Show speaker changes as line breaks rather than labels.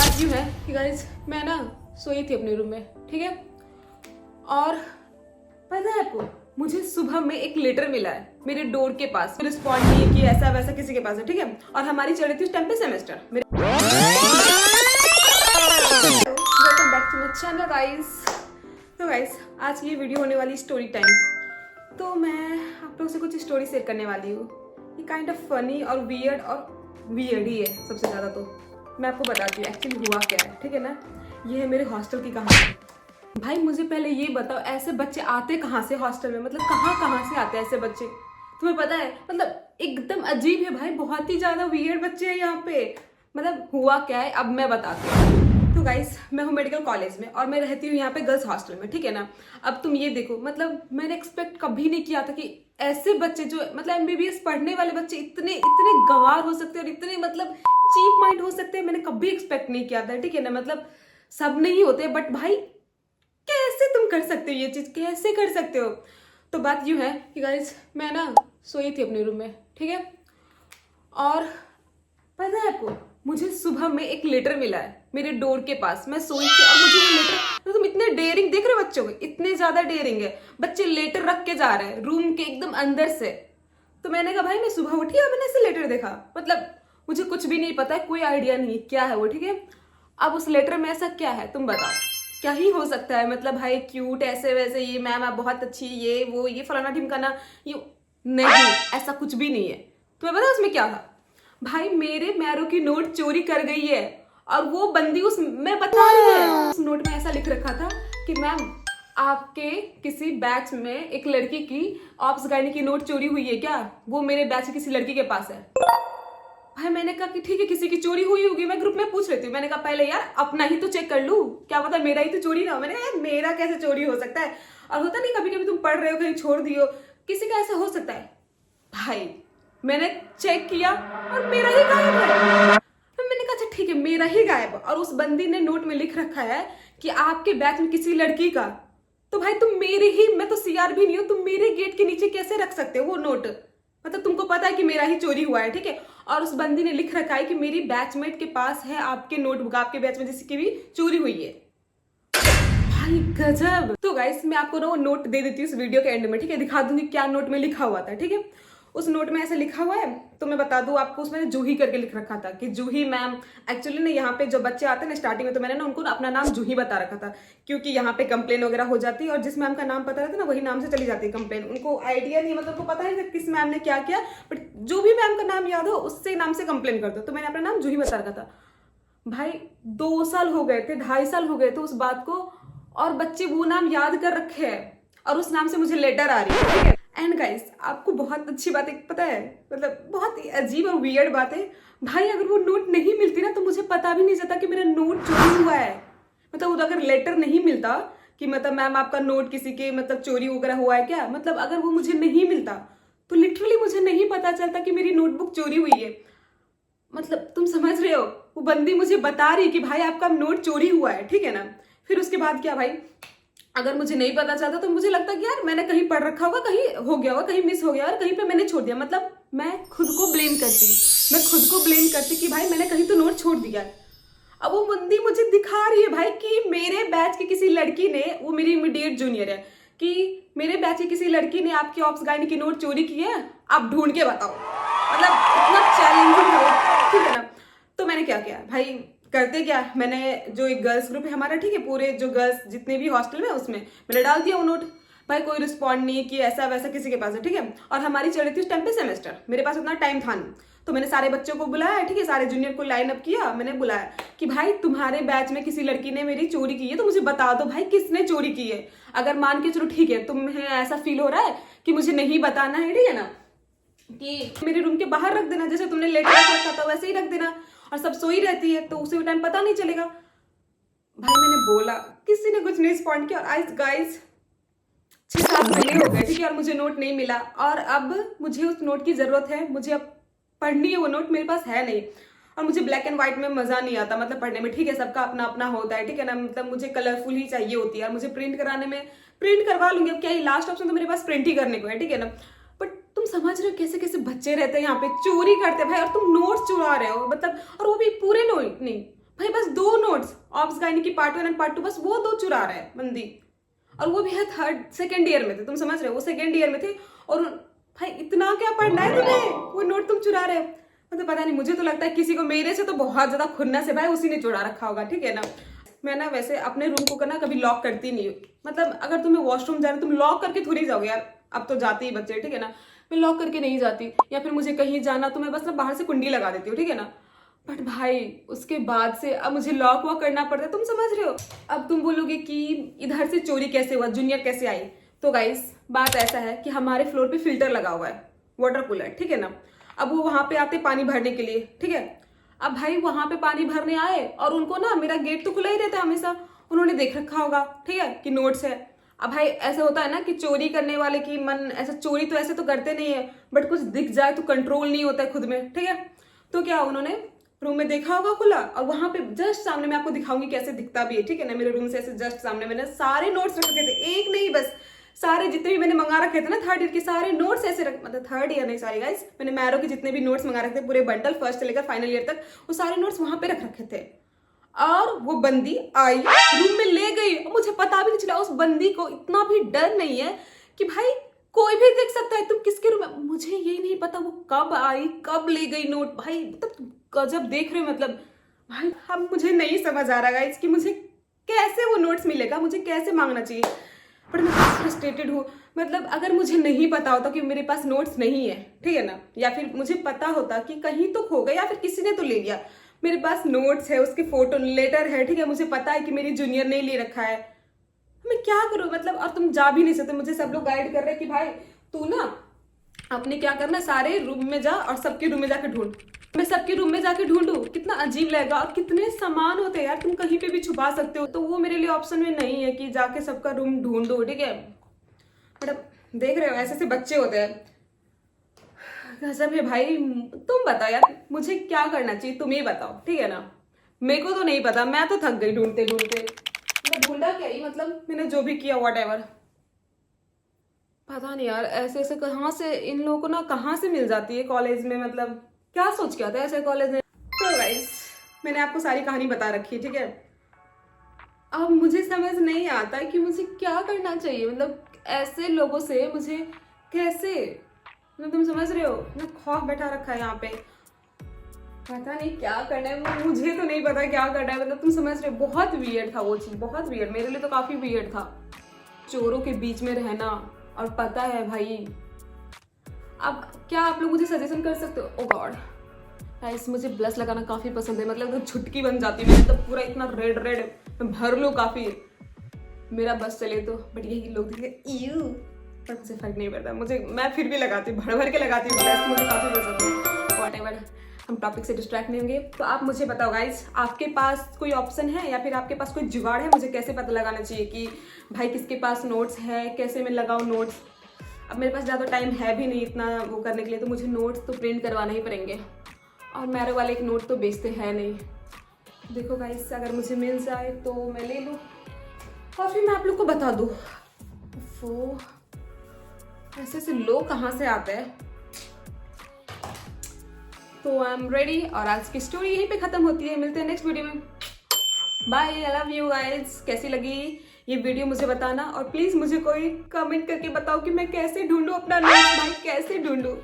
बात यूँ है कि गाइस मैं ना सोई थी अपने रूम में, ठीक है। और पता है आपको, मुझे सुबह में एक लेटर मिला है मेरे डोर के पास। रिस्पॉन्ड नहीं किया, ऐसा वैसा किसी के पास है, ठीक है। और हमारी चल रही थी उस टाइम पे semester. Welcome back to my channel guys. तो गाइस आज की ये वीडियो होने वाली स्टोरी टाइम। तो मैं आप लोगों से कुछ स्टोरी शेयर करने वाली हूँ। ये काइंड ऑफ फनी और वियर्ड ही है सबसे ज़्यादा। तो मैं आपको बताती हूँ एक्चुअली हुआ क्या है, ठीक है ना। ये है मेरे हॉस्टल की कहानी। भाई मुझे पहले ये बताओ, ऐसे बच्चे आते कहाँ से हॉस्टल में? मतलब कहाँ से आते हैं ऐसे बच्चे? तुम्हें पता है, मतलब एकदम अजीब है भाई, बहुत ही ज़्यादा वियर्ड बच्चे हैं यहाँ पे। मतलब हुआ क्या है अब मैं बताती हूँ। तो गाइस मैं हूँ मेडिकल कॉलेज में और मैं रहती हूँ यहाँ पे गर्ल्स हॉस्टल में, ठीक है ना। अब तुम ये देखो, मतलब मैंने एक्सपेक्ट कभी नहीं किया था कि ऐसे बच्चे जो मतलब एमबीबीएस पढ़ने वाले बच्चे इतने इतने गंवार हो सकते हैं और इतने मतलब चीप माइंड हो सकते हैं। मैंने कभी एक्सपेक्ट नहीं किया था, ठीक है ना। मतलब सब नहीं होते, बट भाई कैसे तुम कर सकते हो ये चीज, कैसे कर सकते हो? तो बात यूं है कि गाइस मैं ना सोई थी अपने रूम में, ठीक है। और पता है आपको, मुझे सुबह में एक लेटर मिला है मेरे डोर के पास। मैं सोई थी और मुझे वो लेटर, तो तुम इतने डेयरिंग देख रहे हो बच्चों को, इतने ज्यादा डेयरिंग है बच्चे, लेटर रख के जा रहे हैं रूम के एकदम अंदर से। तो मैंने कहा भाई मैं सुबह उठी और मैंने ऐसे लेटर देखा, मतलब मुझे कुछ भी नहीं पता है, कोई आइडिया नहीं है क्या है वो, ठीक है। अब उस लेटर में ऐसा क्या है तुम बताओ, क्या ही हो सकता है? मतलब भाई क्यूट ऐसे वैसे, ये मैम आप बहुत अच्छी, ये वो ये फलाना ढिमकाना, ये नहीं, ऐसा कुछ भी नहीं है। तुम्हें पता है उसमें क्या था? भाई मेरे मैरो की नोट चोरी कर गई है और वो बंदी उस मैं बता रही है, उस नोट में ऐसा लिख रखा था कि मैम आपके किसी बैच में एक लड़की की ऑप्स गायनी की नोट चोरी हुई है क्या? वो मेरे बैच की किसी लड़की के पास है। भाई मैंने कहा कि ठीक है किसी की चोरी हुई होगी, मैं ग्रुप में पूछ रही थी। मैंने कहा पहले यार अपना ही तो चेक कर लूं, क्या पता मेरा ही तो चोरी ना हो। मैंने कहा यार मेरा कैसे चोरी हो सकता है? और होता नहीं कभी कभी तुम पढ़ रहे हो कहीं छोड़ दियो, किसी का ऐसा हो सकता है। भाई मैंने चेक किया और मेरा ही गायब है। तो मैंने कहा अच्छा ठीक है मेरा ही गायब, और उस बंदी ने नोट में लिख रखा है कि आपके बैच में किसी लड़की का। तो भाई तुम मेरे ही, मैं तो सीआर भी नहीं हूं, तुम मेरे गेट के नीचे कैसे रख सकते हो वो नोट? मतलब तुमको पता है कि मेरा ही चोरी हुआ है, ठीक है। और उस बंदी ने लिख रखा है कि मेरी बैचमेट के पास है आपके नोटबुक, आपके बैच में जिसकी भी चोरी हुई है। भाई गजब। तो गाइस मैं आपको ना वो नोट दे देती हूँ इस वीडियो के एंड में, ठीक है। दिखा दूंगी क्या नोट में लिखा हुआ था, ठीक है। उस नोट में ऐसा लिखा हुआ है, तो मैं बता दूं आपको, उसमें जूही करके लिख रखा था कि जूही मैम। एक्चुअली ना यहाँ पे जो बच्चे आते हैं ना स्टार्टिंग में, तो मैंने ना उनको अपना नाम जूही बता रखा था, क्योंकि यहाँ पे कंप्लेन वगैरह हो जाती है और जिस मैम का नाम पता रहता है ना वही नाम से चली जाती है कंप्लेन। उनको आइडिया नहीं, मतलब उनको पता है किस मैम ने क्या किया, बट जो भी मैम का नाम याद हो उससे नाम से कंप्लेन कर दो। तो मैंने अपना नाम जूही बता रखा था। भाई 2 साल हो गए थे, 2.5 साल हो गए थे उस बात को, और बच्चे वो नाम याद कर रखे हैं और उस नाम से मुझे लेटर आ रही है, ठीक है। एंड गाइस आपको बहुत अच्छी बात एक पता है, मतलब बहुत ही अजीब और वियर्ड बात है। भाई अगर वो नोट नहीं मिलती ना तो मुझे पता भी नहीं चलता कि मेरा नोट चोरी हुआ है। मतलब अगर लेटर नहीं मिलता कि मतलब मैम आपका नोट किसी के मतलब चोरी वगैरह हुआ है क्या, मतलब अगर वो मुझे नहीं मिलता तो लिटरली मुझे नहीं पता चलता कि मेरी नोटबुक चोरी हुई है। मतलब तुम समझ रहे हो, वो बंदी मुझे बता रही कि भाई आपका नोट चोरी हुआ है, ठीक है ना। फिर उसके बाद क्या भाई, अगर मुझे नहीं पता चलता तो मुझे लगता कि यार मैंने कहीं पढ़ रखा होगा, कहीं हो गया होगा, कहीं मिस हो गया और कहीं पे मैंने छोड़ दिया। मतलब मैं खुद को ब्लेम करती कि भाई मैंने कहीं तो नोट छोड़ दिया। अब वो बंदी मुझे दिखा रही है भाई कि मेरे बैच की किसी लड़की ने, वो मेरी इमीडिएट जूनियर है, कि मेरे बैच की किसी लड़की ने आपकी ऑप्स गायनी की नोट चोरी की है, आप ढूंढ के बताओ। मतलब इतना चैलेंजिंग था, ठीक है ना। तो मैंने क्या किया भाई, करते क्या, मैंने जो एक गर्ल्स ग्रुप है हमारा, ठीक है, पूरे जो गर्ल्स जितने भी हॉस्टल में उसमें मैंने डाल दिया वो नोट। भाई कोई रिस्पॉन्ड नहीं कि ऐसा वैसा किसी के पास है, ठीक है। और हमारी चल रही थी उस टाइम पे सेमेस्टर, मेरे पास उतना टाइम था नहीं। तो मैंने सारे बच्चों को बुलाया, ठीक है, सारे जूनियर को लाइन अप किया, मैंने बुलाया कि भाई तुम्हारे बैच में किसी लड़की ने मेरी चोरी की है तो मुझे बता दो भाई किसने चोरी की है। अगर मान के चलो ठीक है तुम्हें ऐसा फील हो रहा है कि मुझे नहीं बताना है, ठीक है ना, कि मेरे रूम के बाहर रख देना, जैसे तुमने लेटर रखा था वैसे ही रख देना, और सब सोई रहती है तो उसी टाइम पता नहीं चलेगा। भाई मैंने बोला, किसी ने कुछ नहीं रिस्पॉन्ड किया, और आज गाइस 6-7 महीने हो गए, ठीक है, और मुझे नोट नहीं मिला। और अब मुझे उस नोट की जरूरत है, मुझे अब पढ़नी है, वो नोट मेरे पास है नहीं। और मुझे ब्लैक एंड व्हाइट में मजा नहीं आता, मतलब पढ़ने में, ठीक है, सबका अपना अपना होता है, ठीक है ना। मतलब मुझे कलरफुल ही चाहिए होती है, और मुझे प्रिंट कराने में प्रिंट करवा लूंगी, अब क्या ही लास्ट ऑप्शन तो मेरे पास प्रिंट ही करने को है, ठीक है ना। बट तुम समझ रहे हो कैसे कैसे बच्चे रहते हैं यहाँ पे, चोरी करते हैं भाई, और तुम नोट्स चुरा रहे हो, मतलब और वो भी पूरे नोट नहीं भाई, बस 2 ऑप्स गायनी की पार्ट 1 एंड पार्ट 2 बस वो 2 चुरा रहा है बंदी, और वो भी है सेकेंड ईयर में थे, तुम समझ रहे हो, वो सेकेंड ईयर में थे। और भाई इतना क्या पढ़ना है तुम्हें, वो नोट तुम चुरा रहे हो। मतलब पता नहीं, मुझे तो लगता है किसी को मेरे से तो बहुत ज्यादा खुन्नस है भाई, उसी ने चुरा रखा होगा, ठीक है ना। मैं ना वैसे अपने रूम को ना कभी लॉक करती नहीं हूँ, मतलब अगर तुम्हें वॉशरूम जाना तुम लॉक करके थोड़ी जाओगे यार, अब तो जाते ही बच्चे, ठीक है ना। मैं लॉक करके नहीं जाती, या फिर मुझे कहीं जाना तो मैं बस ना बाहर से कुंडी लगा देती हूँ, ठीक है ना। बट भाई उसके बाद से अब मुझे लॉक वॉक करना पड़ता है, तुम समझ रहे हो। अब तुम बोलोगे कि इधर से चोरी कैसे हुआ, जूनियर कैसे आई। तो गाइस बात ऐसा है कि हमारे फ्लोर पे फिल्टर लगा हुआ है, वाटर कूलर, ठीक है ना। अब वो वहां पे आते पानी भरने के लिए, ठीक है। अब भाई वहां पे पानी भरने आए और उनको ना मेरा गेट तो खुला ही रहता है हमेशा, उन्होंने देख रखा होगा, ठीक है, कि नोट्स है। अब भाई ऐसा होता है ना कि चोरी करने वाले की मन ऐसा, चोरी तो ऐसे तो करते नहीं है, बट कुछ दिख जाए तो कंट्रोल नहीं होता है खुद में, ठीक है। तो क्या उन्होंने रूम में देखा होगा खुला, और वहां पे जस्ट सामने, मैं आपको दिखाऊंगी कैसे दिखता भी है, ठीक है ना। मेरे रूम से ऐसे जस्ट सामने मैंने सारे नोट्स रख रखे थे, एक नहीं बस सारे जितने भी मैंने मंगा रखे थे ना थर्ड ईयर के सारे नोट्स ऐसे मतलब थर्ड ईयर नहीं सॉरी गाइस, मैंने मैरो के जितने भी नोट्स मंगा रखे थे पूरे बंडल फर्स्ट से लेकर फाइनल ईयर तक, वो सारे नोट्स वहां पे रख रखे थे। और वो बंदी आई रूम में ले गई, और मुझे पता भी नहीं चला। उस बंदी को इतना भी डर नहीं है कि भाई कोई भी देख सकता है तुम किसके रूम में, मुझे ये नहीं पता वो कब आई कब ले गई नोट। भाई मतलब गजब देख रहे हो, मतलब भाई अब मुझे नहीं समझ आ रहा गाइस कि मुझे कैसे वो नोट्स मिलेगा, मुझे कैसे मांगना चाहिए। बट मैं फ्रस्ट्रेटेड हूँ, मतलब अगर मुझे नहीं पता होता कि मेरे पास नोट्स नहीं है, ठीक है ना, या फिर मुझे पता होता कि कहीं तो खो गया या फिर किसी ने तो ले लिया, मेरे पास नोट्स है, उसके फोटो लेटर है, ठीक है, मुझे पता है कि मेरी जूनियर ने ले रखा है, मैं क्या करूं मतलब। और तुम जा भी नहीं सकते, मुझे सब लोग गाइड कर रहे हैं कि भाई तू ना अपने क्या करना, सारे रूम में जा और सबके रूम में जाके ढूंढ। मैं सबके रूम में जाके ढूंढूं, कितना अजीब लगेगा, और कितने सामान होते हैं यार, तुम कहीं पे भी छुपा सकते हो। तो वो मेरे लिए ऑप्शन में नहीं है कि जाके सबका रूम ढूंढो, ठीक है। मतलब देख रहे हो ऐसे ऐसे बच्चे होते हैं, गजब है भाई। तुम बताओ यार मुझे क्या करना चाहिए, तुम ही बताओ, ठीक है ना। मेरे को तो नहीं पता, मैं तो थक गई ढूंढते ढूंढते। मैं ढूंढा क्या ही, मतलब मैंने जो भी किया व्हाटएवर, पता नहीं यार ऐसे ऐसे कहाँ से इन लोगों को ना कहाँ से मिल जाती है कॉलेज में, मतलब क्या सोच के आता है ऐसे कॉलेज में। तो गाइस मैंने आपको सारी कहानी बता रखी है, ठीक है। अब मुझे समझ नहीं आता है कि मुझे क्या करना चाहिए, मतलब ऐसे लोगों से मुझे कैसे, मतलब तुम समझ रहे हो, मैं खौफ बैठा रखा है यहाँ पे, पता नहीं क्या करना है, मुझे तो नहीं पता क्या करना है, मतलब तुम समझ रहे हो। बहुत वियर्ड था वो चीज, बहुत वियर्ड, मेरे लिए तो काफी वियर्ड था चोरों के बीच में रहना। और पता है भाई अब क्या आप लोग मुझे सजेशन कर सकते हो। ओ गॉड गाइस मुझे ब्लश लगाना काफी पसंद है, मतलब तो छुटकी बन जाती है मेरी, तो पूरा इतना रेड रेड मैं भर लूं काफी, मेरा बस चले तो। बट यही लोग देखेंगे ईयू, पर मुझे फर्क नहीं पड़ता, मुझे मैं फिर भी लगाती हूँ, भर भर के लगाती हूँ ब्लश, मुझे काफी पसंद है। व्हाटएवर, हम टॉपिक से डिस्ट्रैक्ट नहीं होंगे। तो आप मुझे बताओ गाइस, आपके पास कोई ऑप्शन है या फिर आपके पास कोई जुगाड़ है, मुझे कैसे पता लगाना चाहिए कि भाई किसके पास नोट्स है, कैसे मैं लगाऊं नोट्स। अब मेरे पास ज़्यादा टाइम है भी नहीं इतना वो करने के लिए, तो मुझे नोट्स तो प्रिंट करवाना ही पड़ेंगे, और मेरे वाले एक नोट तो बेचते हैं नहीं। देखो गाइस अगर मुझे मिल जाए तो मैं ले लूँ, और फिर मैं आप लोग को बता दूँ। वो ऐसे ऐसे लोग कहाँ से आते हैं। तो आई एम रेडी, और आज की स्टोरी यहीं पे खत्म होती है, मिलते हैं नेक्स्ट वीडियो में। Bye, I love you guys. कैसी लगी ये वीडियो मुझे बताना, और प्लीज मुझे कोई कमेंट करके बताओ कि मैं कैसे ढूंढूं अपना नोट, भाई कैसे ढूंढूं।